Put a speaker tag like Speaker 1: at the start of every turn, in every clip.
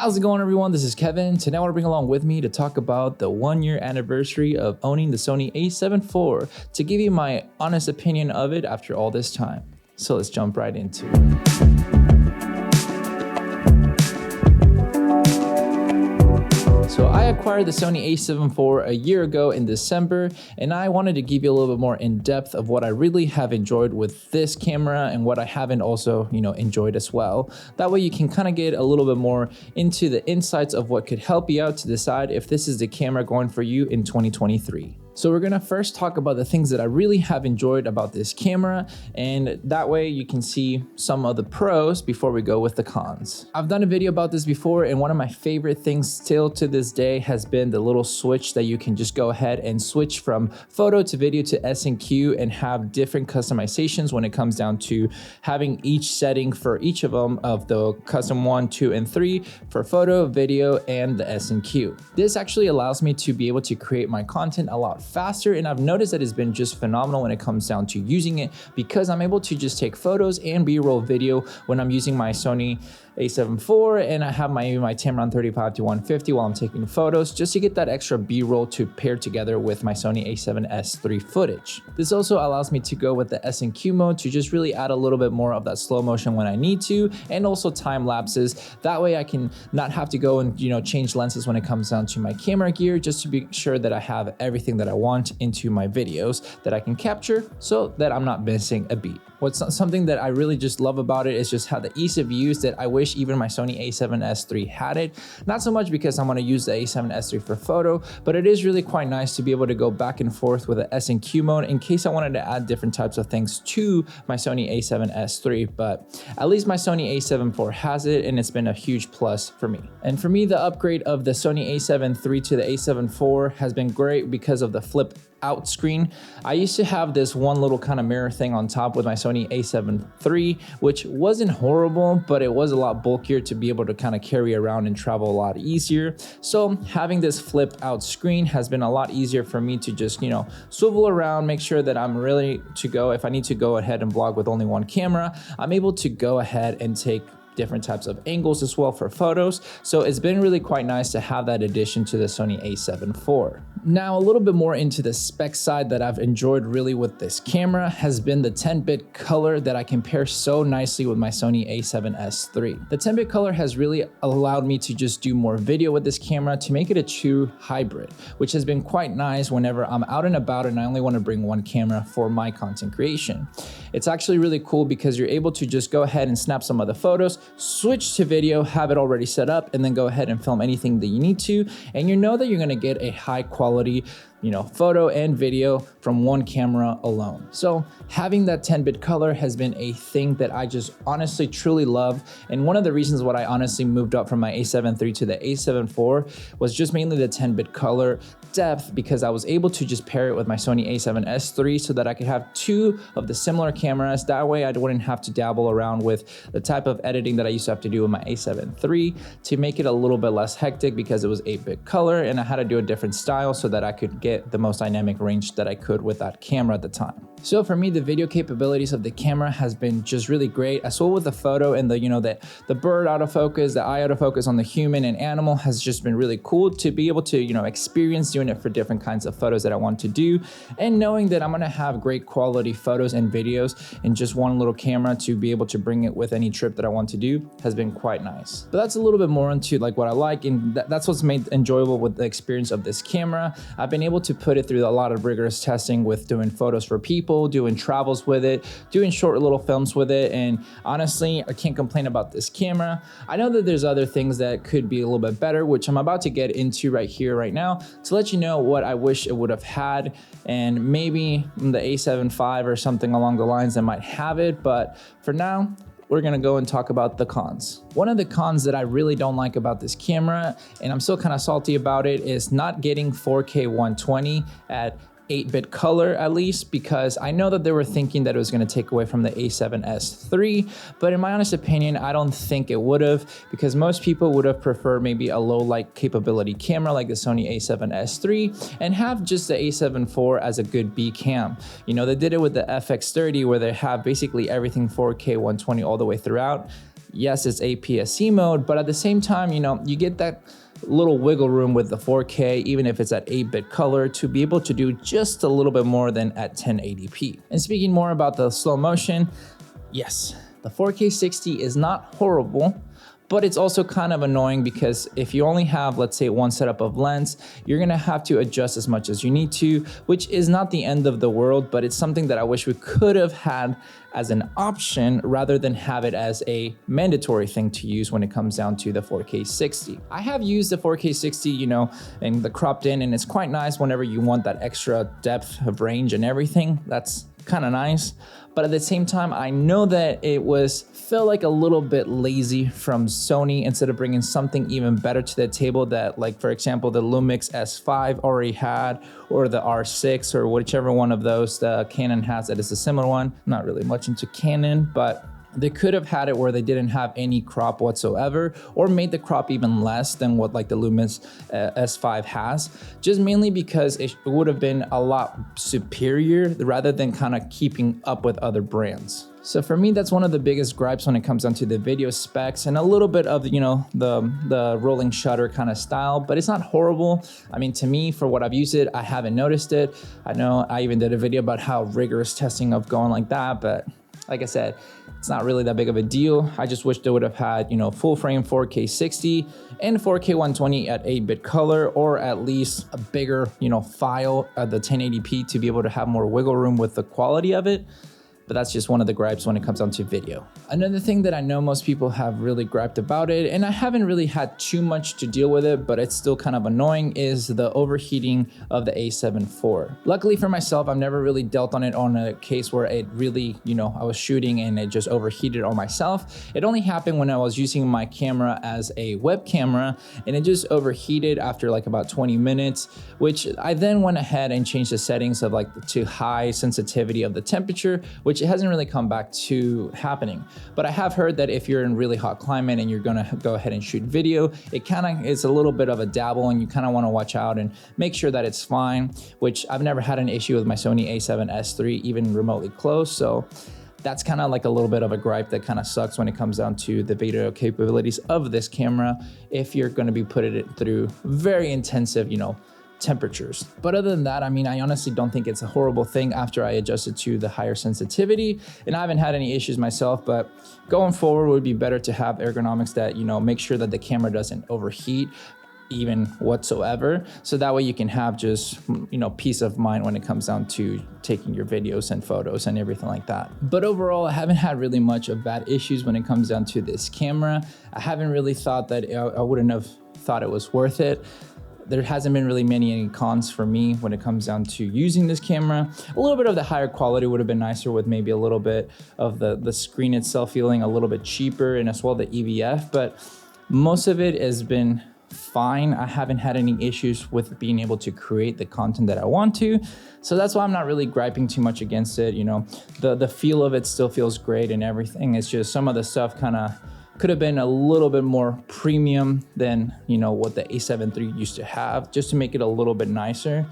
Speaker 1: How's it going, everyone? This is Kevin. Today I want to bring along with me to talk about the 1-year anniversary of owning the Sony A7 IV to give you my honest opinion of it after all this time. So let's jump right into it. So I acquired the Sony A7 IV a year ago in December, and I wanted to give you a little bit more in depth of what I really have enjoyed with this camera and what I haven't also, enjoyed as well. That way you can kind of get a little bit more into the insights of what could help you out to decide if this is the camera going for you in 2023. So we're gonna first talk about the things that I really have enjoyed about this camera, and that way you can see some of the pros before we go with the cons. I've done a video about this before, and one of my favorite things still to this day has been the little switch that you can just go ahead and switch from photo to video to S&Q and have different customizations when it comes down to having each setting for each of them of the custom 1, 2, and 3 for photo, video, and the S&Q. This actually allows me to be able to create my content a lot faster, and I've noticed that it's been just phenomenal when it comes down to using it because I'm able to just take photos and B-roll video when I'm using my Sony A7 IV, and I have my Tamron 35 to 150 while I'm taking photos just to get that extra B-roll to pair together with my Sony A7S III footage. This also allows me to go with the S&Q mode to just really add a little bit more of that slow motion when I need to, and also time lapses. That way I can not have to go and change lenses when it comes down to my camera gear, just to be sure that I have everything that I want into my videos that I can capture so that I'm not missing a beat. What's something that I really just love about it is just how the ease of use that I wish even my Sony A7S III had it. Not so much because I'm going to use the A7S III for photo, but it is really quite nice to be able to go back and forth with the S&Q mode in case I wanted to add different types of things to my Sony A7S III, but at least my Sony A7 IV has it, and it's been a huge plus for me. And for me, the upgrade of the Sony A7 III to the A7 IV has been great because of the flip out screen. I used to have this one little kind of mirror thing on top with my Sony A7 III, which wasn't horrible, but it was a lot bulkier to be able to kind of carry around and travel a lot easier. So having this flip out screen has been a lot easier for me to just, swivel around, make sure that I'm ready to go. If I need to go ahead and vlog with only one camera, I'm able to go ahead and take different types of angles as well for photos. So it's been really quite nice to have that addition to the Sony A7 IV. Now, a little bit more into the spec side that I've enjoyed really with this camera has been the 10-bit color that I can pair so nicely with my Sony A7S III. The 10-bit color has really allowed me to just do more video with this camera to make it a true hybrid, which has been quite nice whenever I'm out and about and I only want to bring one camera for my content creation. It's actually really cool because you're able to just go ahead and snap some of the photos, switch to video, have it already set up, and then go ahead and film anything that you need to, and you know that you're going to get a high quality photo and video from one camera alone. So having that 10-bit color has been a thing that I just honestly truly love, and one of the reasons why I honestly moved up from my A7 III to the A7 IV was just mainly the 10-bit color depth, because I was able to just pair it with my Sony A7S III so that I could have two of the similar cameras. That way I wouldn't have to dabble around with the type of editing that I used to have to do with my A7 III to make it a little bit less hectic, because it was 8-bit color and I had to do a different style so that I could get the most dynamic range that I could with that camera at the time. So for me, the video capabilities of the camera has been just really great, as well with the photo and the bird autofocus, the eye autofocus on the human and animal has just been really cool to be able to experience doing it for different kinds of photos that I want to do, and knowing that I'm gonna have great quality photos and videos in just one little camera to be able to bring it with any trip that I want to do has been quite nice. But that's a little bit more into what I like, and that's what's made enjoyable with the experience of this camera. I've been able to put it through a lot of rigorous testing with doing photos for people, doing travels with it, doing short little films with it, and honestly, I can't complain about this camera. I know that there's other things that could be a little bit better, which I'm about to get into right now to let you know what I wish it would have had, and maybe the A7 IV or something along the lines that might have it, but for now, we're gonna go and talk about the cons. One of the cons that I really don't like about this camera, and I'm still kind of salty about it, is not getting 4K 120 at 8-bit color at least, because I know that they were thinking that it was going to take away from the A7S III, but in my honest opinion, I don't think it would have, because most people would have preferred maybe a low light capability camera like the Sony A7S III and have just the A7 IV as a good B cam. You know, they did it with the FX30 where they have basically everything 4K 120 all the way throughout. Yes, it's APS-C mode, but at the same time, you know, you get that little wiggle room with the 4K, even if it's at 8-bit color, to be able to do just a little bit more than at 1080p. And speaking more about the slow motion, yes, the 4K 60 is not horrible, but it's also kind of annoying because if you only have, let's say, one setup of lens, you're gonna have to adjust as much as you need to, which is not the end of the world, but it's something that I wish we could have had as an option rather than have it as a mandatory thing to use when it comes down to the 4K 60. I have used the 4K 60, you know, in the cropped in, and it's quite nice whenever you want that extra depth of range and everything. That's kind of nice. But at the same time, I know that it felt like a little bit lazy from Sony instead of bringing something even better to the table that, like, for example, the Lumix S5 already had, or the R6, or whichever one of those the Canon has that is a similar one. I'm not really much into Canon, but they could have had it where they didn't have any crop whatsoever, or made the crop even less than what like the Lumix S5 has, just mainly because it would have been a lot superior rather than kind of keeping up with other brands. So for me, that's one of the biggest gripes when it comes down to the video specs and a little bit of, you know, the rolling shutter kind of style, but it's not horrible. I mean, to me, for what I've used it, I haven't noticed it. I know I even did a video about how rigorous testing of going like that, but like I said, it's not really that big of a deal. I just wish they would have had, you know, full frame 4K 60 and 4K 120 at 8-bit color, or at least a bigger, you know, file at the 1080p to be able to have more wiggle room with the quality of it. But that's just one of the gripes when it comes down to video. Another thing that I know most people have really griped about it, and I haven't really had too much to deal with it, but it's still kind of annoying, is the overheating of the A7 IV. Luckily for myself, I've never really dealt on it on a case where it really, you know, I was shooting and it just overheated on myself. It only happened when I was using my camera as a web camera, and it just overheated after like about 20 minutes, which I then went ahead and changed the settings of like to high sensitivity of the temperature, which it hasn't really come back to happening. But I have heard that if you're in really hot climate and you're gonna go ahead and shoot video, it kind of is a little bit of a dabble, and you kind of want to watch out and make sure that it's fine, which I've never had an issue with my Sony A7S III even remotely close. So that's kind of like a little bit of a gripe that kind of sucks when it comes down to the video capabilities of this camera if you're going to be putting it through very intensive, you know, temperatures. But other than that, I mean, I honestly don't think it's a horrible thing after I adjusted to the higher sensitivity, and I haven't had any issues myself. But going forward, it would be better to have ergonomics that, you know, make sure that the camera doesn't overheat even whatsoever, so that way you can have just, you know, peace of mind when it comes down to taking your videos and photos and everything like that. But overall, I haven't had really much of bad issues when it comes down to this camera. I haven't really thought that I wouldn't have thought it was worth it. There hasn't been really any cons for me when it comes down to using this camera. A little bit of the higher quality would have been nicer, with maybe a little bit of the screen itself feeling a little bit cheaper, and as well the EVF, but most of it has been fine. I haven't had any issues with being able to create the content that I want to. So that's why I'm not really griping too much against it. You know, the feel of it still feels great and everything. It's just some of the stuff kind of could have been a little bit more premium than, you know, what the A7 III used to have, just to make it a little bit nicer.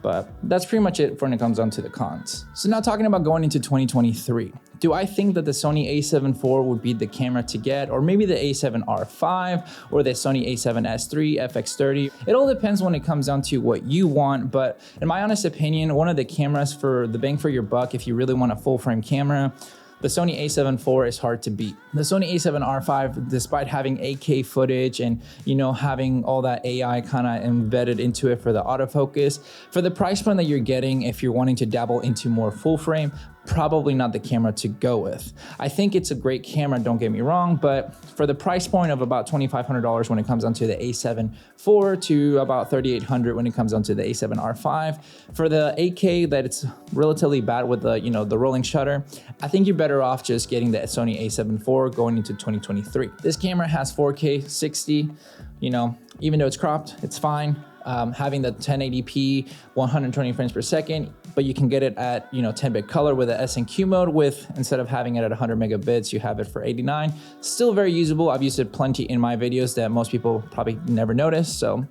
Speaker 1: But that's pretty much it when it comes down to the cons. So now talking about going into 2023, do I think that the Sony A7 IV would be the camera to get, or maybe the A7R5 or the Sony A7S III FX30? It all depends when it comes down to what you want, but in my honest opinion, one of the cameras for the bang for your buck, if you really want a full frame camera, the Sony A7 IV is hard to beat. The Sony A7R5, despite having 8K footage and, you know, having all that AI kind of embedded into it for the autofocus, for the price point that you're getting, if you're wanting to dabble into more full frame, probably not the camera to go with. I think it's a great camera, don't get me wrong, but for the price point of about $2,500 when it comes down to the A7 IV to about $3,800 when it comes down to the A7R5, for the 8K that it's relatively bad with the, you know, the rolling shutter, I think you're better off just getting the Sony A7 IV going into 2023. This camera has 4K 60, you know, even though it's cropped, it's fine. Having the 1080p 120 frames per second, but you can get it at, you know, 10-bit color with the S&Q mode, with, instead of having it at 100 megabits, you have it for 89. Still very usable. I've used it plenty in my videos that most people probably never notice, so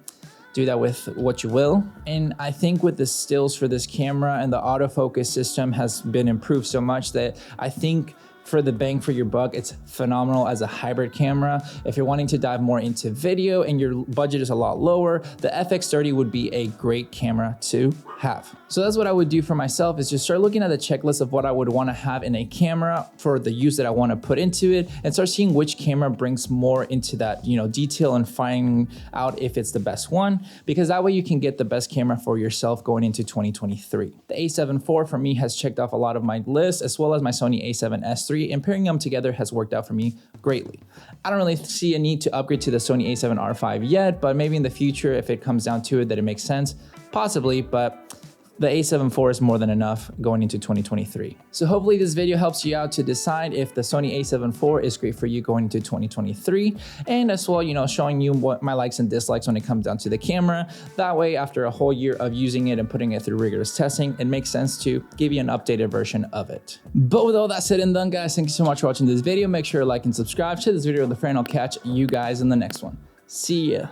Speaker 1: do that with what you will. And I think with the stills for this camera and the autofocus system has been improved so much that I think for the bang for your buck, it's phenomenal as a hybrid camera. If you're wanting to dive more into video and your budget is a lot lower, the FX30 would be a great camera to have. So that's what I would do for myself, is just start looking at the checklist of what I would want to have in a camera for the use that I want to put into it, and start seeing which camera brings more into that, detail, and finding out if it's the best one, because that way you can get the best camera for yourself going into 2023. The A7 IV for me has checked off a lot of my list, as well as my Sony A7S III, and pairing them together has worked out for me greatly. I don't really see a need to upgrade to the Sony A7R5 yet, but maybe in the future, if it comes down to it that it makes sense, possibly, but the A7 IV is more than enough going into 2023. So hopefully this video helps you out to decide if the Sony A7 IV is great for you going into 2023, and as well, showing you what my likes and dislikes when it comes down to the camera. That way, after a whole year of using it and putting it through rigorous testing, it makes sense to give you an updated version of it. But with all that said and done, guys, thank you so much for watching this video. Make sure to like and subscribe, share this video with a friend. I'll catch you guys in the next one. See ya.